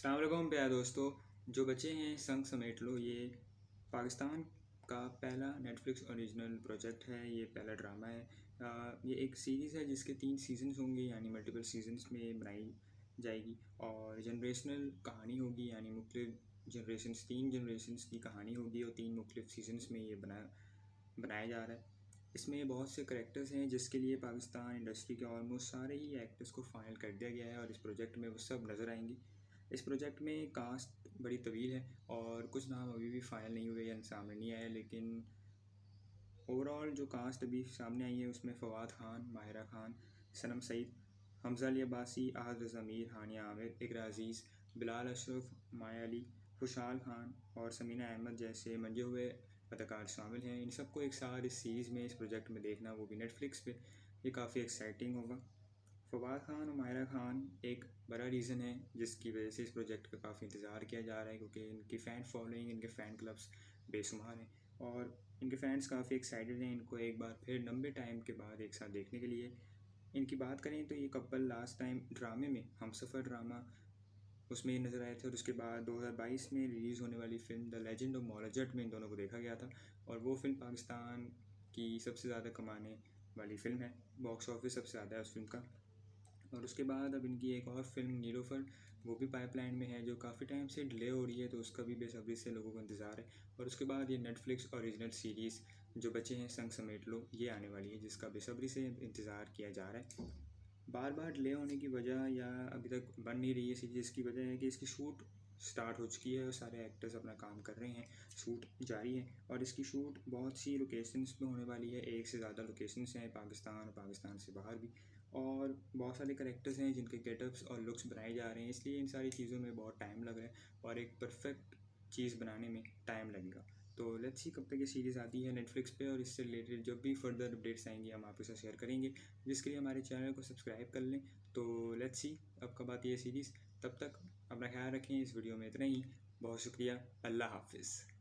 अस्सलाम वालेकुम प्यारे दोस्तों। जो बच्चे हैं संग समेट लो, ये पाकिस्तान का पहला नेटफ्लिक्स ओरिजिनल प्रोजेक्ट है। ये पहला ड्रामा है। ये एक सीरीज़ है जिसके 3 सीजन्स होंगे, यानी मल्टीपल सीजन्स में बनाई जाएगी। और जनरेशनल कहानी होगी, यानी मुख्तलिफ जनरेशन्स 3 जनरेशन्स की कहानी होगी और 3 मुख्तलिफ सीजन्स में ये बनाया जा रहा है। इसमें बहुत से करैक्टर्स हैं जिसके लिए पाकिस्तान इंडस्ट्री के ऑलमोस्ट सारे ही एक्टर्स को फ़ाइनल कर दिया गया है और इस प्रोजेक्ट में वो सब नज़र आएंगे। इस प्रोजेक्ट में कास्ट बड़ी तवील है और कुछ नाम अभी भी फ़ाइनल नहीं हुए या सामने नहीं आए, लेकिन ओवरऑल जो कास्ट अभी सामने आई है उसमें फ़वाद खान, माहिरा खान, सनम सईद, हमज़ा अली अब्बासी, अहद रज़ा मीर, हानिया आमिर, इकरा अज़ीज़, बिलाल अशरफ, माया अली, खुशहाल खान और समीना अहमद जैसे मंजे हुए अदाकार शामिल हैं। इन सबको एक साथ इस सीरीज़ में, इस प्रोजेक्ट में देखना, वो भी नेटफ्लिक्स पे, ये काफ़ी एक्साइटिंग होगा। फवाद खान और मायरा खान एक बड़ा रीज़न है जिसकी वजह से इस प्रोजेक्ट का काफ़ी इंतज़ार किया जा रहा है, क्योंकि इनकी फ़ैन फॉलोइंग, इनके फ़ैन क्लब्स बेशुमार हैं और इनके फ़ैन्स काफ़ी एक्साइटेड हैं इनको एक बार फिर लंबे टाइम के बाद एक साथ देखने के लिए। इनकी बात करें तो ये कपल लास्ट टाइम ड्रामे में, हमसफ़र ड्रामा, उसमें ये नज़र आए थे और उसके बाद 2022 में रिलीज़ होने वाली film the legend of Maula Jatt में इन दोनों को देखा गया था। और वो फ़िल्म पाकिस्तान की सबसे ज़्यादा कमाने वाली फ़िल्म है, बॉक्स ऑफिस सबसे ज़्यादा है उस फिल्म का। और उसके बाद अब इनकी एक और फिल्म नीलोफर, वो भी पाइपलाइन में है, जो काफ़ी टाइम से डिले हो रही है, तो उसका भी बेसब्री से लोगों को इंतज़ार है। और उसके बाद ये नेटफ्लिक्स ओरिजिनल सीरीज़ जो बचे हैं संग समेट लो, ये आने वाली है, जिसका बेसब्री से इंतज़ार किया जा रहा है। बार बार डिले होने की वजह या अभी तक बन नहीं रही है सीरीज़ की वजह है कि इसकी शूट स्टार्ट हो चुकी है और सारे एक्टर्स अपना काम कर रहे हैं, शूट जारी है और इसकी शूट बहुत सी लोकेशंस में होने वाली है। एक से ज़्यादा लोकेशंस हैं, पाकिस्तान, पाकिस्तान से बाहर भी, और बहुत सारे करैक्टर्स हैं जिनके गेटअप्स और लुक्स बनाए जा रहे हैं, इसलिए इन सारी चीज़ों में बहुत टाइम लग रहा है और एक परफेक्ट चीज़ बनाने में टाइम लगेगा। तो लेट्स सी कब तक ये सीरीज़ आती है नेटफ्लिक्स पे, और इससे रिलेटेड जब भी फर्दर अपडेट्स आएंगी हम आपके साथ शेयर करेंगे, जिसके लिए हमारे चैनल को सब्सक्राइब कर लें। तो लेट्स सी अब कब आती है सीरीज़। तब तक अपना ख्याल रखें। इस वीडियो में इतना ही। बहुत शुक्रिया। अल्लाह हाफिज़।